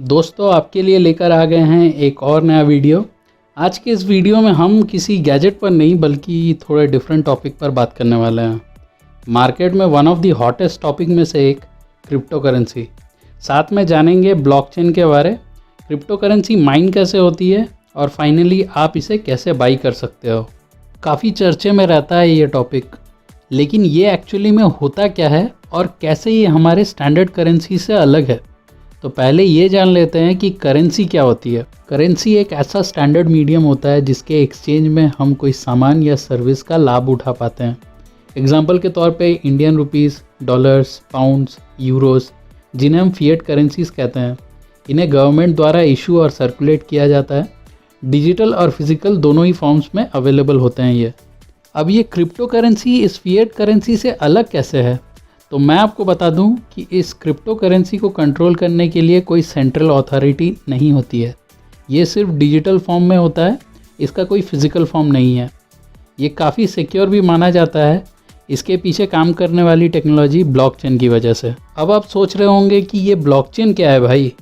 दोस्तों आपके लिए लेकर आ गए हैं एक और नया वीडियो। आज के इस वीडियो में हम किसी गैजेट पर नहीं बल्कि थोड़े डिफरेंट टॉपिक पर बात करने वाले हैं। मार्केट में one of the hottest topic में से एक क्रिप्टो करेंसी। साथ में जानेंगे ब्लॉकचेन के बारे, क्रिप्टो करेंसी माइन कैसे होती है और फाइनली आप इसे कैसे बाई कर सकते हो। काफ़ी चर्चे में रहता है ये टॉपिक, लेकिन ये एक्चुअली में होता क्या है और कैसे ये हमारे स्टैंडर्ड करेंसी से अलग है। तो पहले ये जान लेते हैं कि करेंसी क्या होती है। करेंसी एक ऐसा स्टैंडर्ड मीडियम होता है जिसके एक्सचेंज में हम कोई सामान या सर्विस का लाभ उठा पाते हैं। एग्जाम्पल के तौर पे Indian rupees, dollars, pounds, Euros, जिन्हें हम फिएट करेंसीज कहते हैं। इन्हें गवर्नमेंट द्वारा इशू और सर्कुलेट किया जाता है। डिजिटल और फिजिकल दोनों ही फॉर्म्स में अवेलेबल होते हैं ये। अब ये क्रिप्टो करेंसी इस फिएट करेंसी से अलग कैसे है, तो मैं आपको बता दूं कि इस क्रिप्टो करेंसी को कंट्रोल करने के लिए कोई सेंट्रल अथॉरिटी नहीं होती है। ये सिर्फ डिजिटल फॉर्म में होता है, इसका कोई फिजिकल फॉर्म नहीं है। ये काफ़ी सिक्योर भी माना जाता है इसके पीछे काम करने वाली टेक्नोलॉजी ब्लॉकचेन की वजह से। अब आप सोच रहे होंगे कि ये ब्लॉकचेन क्या है भाई।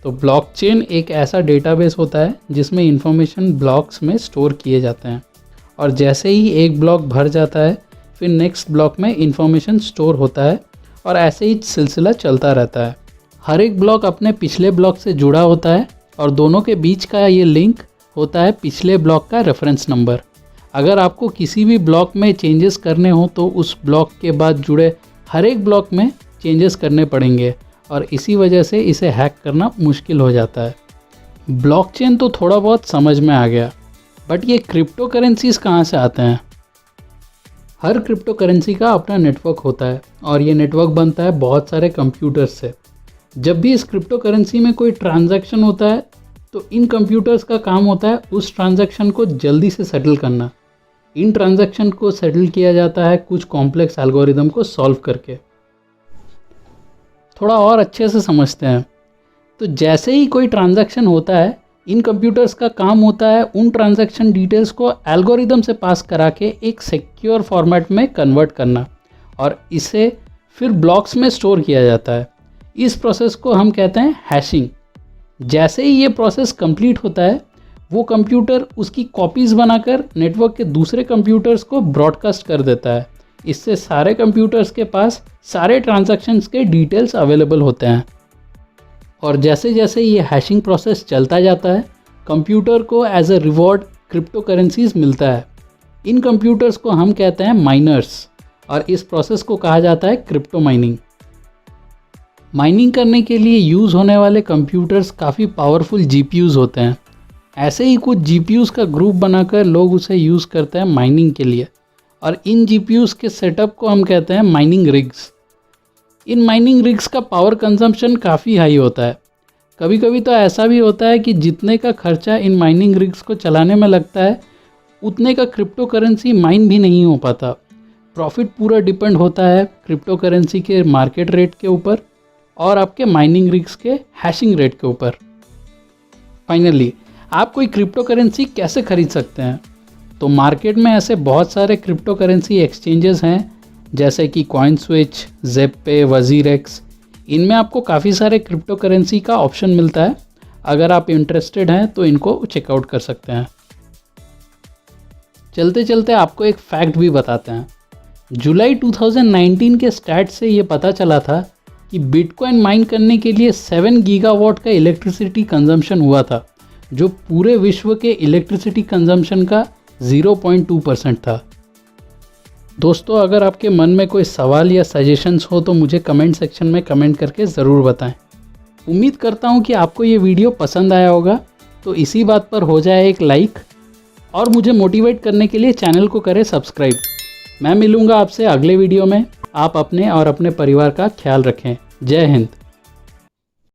तो ब्लॉकचेन एक ऐसा डेटाबेस होता है जिसमें इंफॉर्मेशन ब्लॉक्स में स्टोर किए जाते हैं और जैसे ही एक ब्लॉक भर जाता है फिर नेक्स्ट ब्लॉक में इंफॉर्मेशन स्टोर होता है और ऐसे ही सिलसिला चलता रहता है। हर एक ब्लॉक अपने पिछले ब्लॉक से जुड़ा होता है और दोनों के बीच का ये लिंक होता है पिछले ब्लॉक का रेफरेंस नंबर। अगर आपको किसी भी ब्लॉक में चेंजेस करने हो तो उस ब्लॉक के बाद जुड़े हर एक ब्लॉक में चेंजेस करने पड़ेंगे और इसी वजह से इसे हैक करना मुश्किल हो जाता है। ब्लॉकचेन तो थोड़ा बहुत समझ में आ गया, बट ये क्रिप्टो करेंसीज कहाँ से आते हैं। हर क्रिप्टो करेंसी का अपना नेटवर्क होता है और ये नेटवर्क बनता है बहुत सारे कंप्यूटर्स से। जब भी इस क्रिप्टो करेंसी में कोई ट्रांजैक्शन होता है तो इन कंप्यूटर्स का काम होता है उस ट्रांजैक्शन को जल्दी से सेटल करना। इन ट्रांजैक्शन को सेटल किया जाता है कुछ कॉम्प्लेक्स एल्गोरिदम को सॉल्व करके। थोड़ा और अच्छे से समझते हैं तो जैसे ही कोई ट्रांजैक्शन होता है इन कंप्यूटर्स का काम होता है उन ट्रांजैक्शन डिटेल्स को एल्गोरिदम से पास करा के एक सिक्योर फॉर्मेट में कन्वर्ट करना और इसे फिर ब्लॉक्स में स्टोर किया जाता है। इस प्रोसेस को हम कहते हैं हैशिंग। जैसे ही ये प्रोसेस कंप्लीट होता है वो कंप्यूटर उसकी कॉपीज़ बनाकर नेटवर्क के दूसरे कंप्यूटर्स को ब्रॉडकास्ट कर देता है। इससे सारे कंप्यूटर्स के पास सारे ट्रांजैक्शंस के डिटेल्स अवेलेबल होते हैं और जैसे जैसे ये हैशिंग प्रोसेस चलता जाता है कंप्यूटर को as a reward crypto currencies मिलता है। इन कंप्यूटर्स को हम कहते हैं माइनर्स और इस प्रोसेस को कहा जाता है क्रिप्टो माइनिंग। माइनिंग करने के लिए यूज़ होने वाले कंप्यूटर्स काफ़ी पावरफुल जीपीयूज़ होते हैं। ऐसे ही कुछ जीपीयूज़ का ग्रुप बनाकर लोग उसे यूज़ करते हैं माइनिंग के लिए और इन जीपीयूज़ के सेटअप को हम कहते हैं mining rigs. In mining rigs का पावर कंजम्पशन काफ़ी हाई होता है। कभी कभी तो ऐसा भी होता है कि जितने का खर्चा इन माइनिंग रिग्स को चलाने में लगता है उतने का क्रिप्टो करेंसी माइन भी नहीं हो पाता। प्रॉफिट पूरा डिपेंड होता है क्रिप्टो करेंसी के मार्केट रेट के ऊपर और आपके माइनिंग रिग्स के हैशिंग रेट के ऊपर। फाइनली आप कोई क्रिप्टो करेंसी कैसे खरीद सकते हैं, तो मार्केट में ऐसे बहुत सारे क्रिप्टो करेंसी एक्सचेंजेस हैं जैसे कि कॉइनस्विच, ज़ेपपे, वजीरेक्स। इनमें आपको काफ़ी सारे क्रिप्टो करेंसी का ऑप्शन मिलता है। अगर आप इंटरेस्टेड हैं तो इनको चेकआउट कर सकते हैं। चलते चलते आपको एक फैक्ट भी बताते हैं। जुलाई 2019 के स्टैट से ये पता चला था कि बिटकॉइन माइन करने के लिए 7 गीगावाट का इलेक्ट्रिसिटी कंजम्पशन हुआ था, जो पूरे विश्व के इलेक्ट्रिसिटी कंजम्पशन का 0.2% था। दोस्तों अगर आपके मन में कोई सवाल या सजेशंस हो तो मुझे कमेंट सेक्शन में कमेंट करके ज़रूर बताएं। उम्मीद करता हूं कि आपको ये वीडियो पसंद आया होगा, तो इसी बात पर हो जाए एक लाइक और मुझे मोटिवेट करने के लिए चैनल को करें सब्सक्राइब। मैं मिलूँगा आपसे अगले वीडियो में। आप अपने और अपने परिवार का ख्याल रखें। जय हिंद।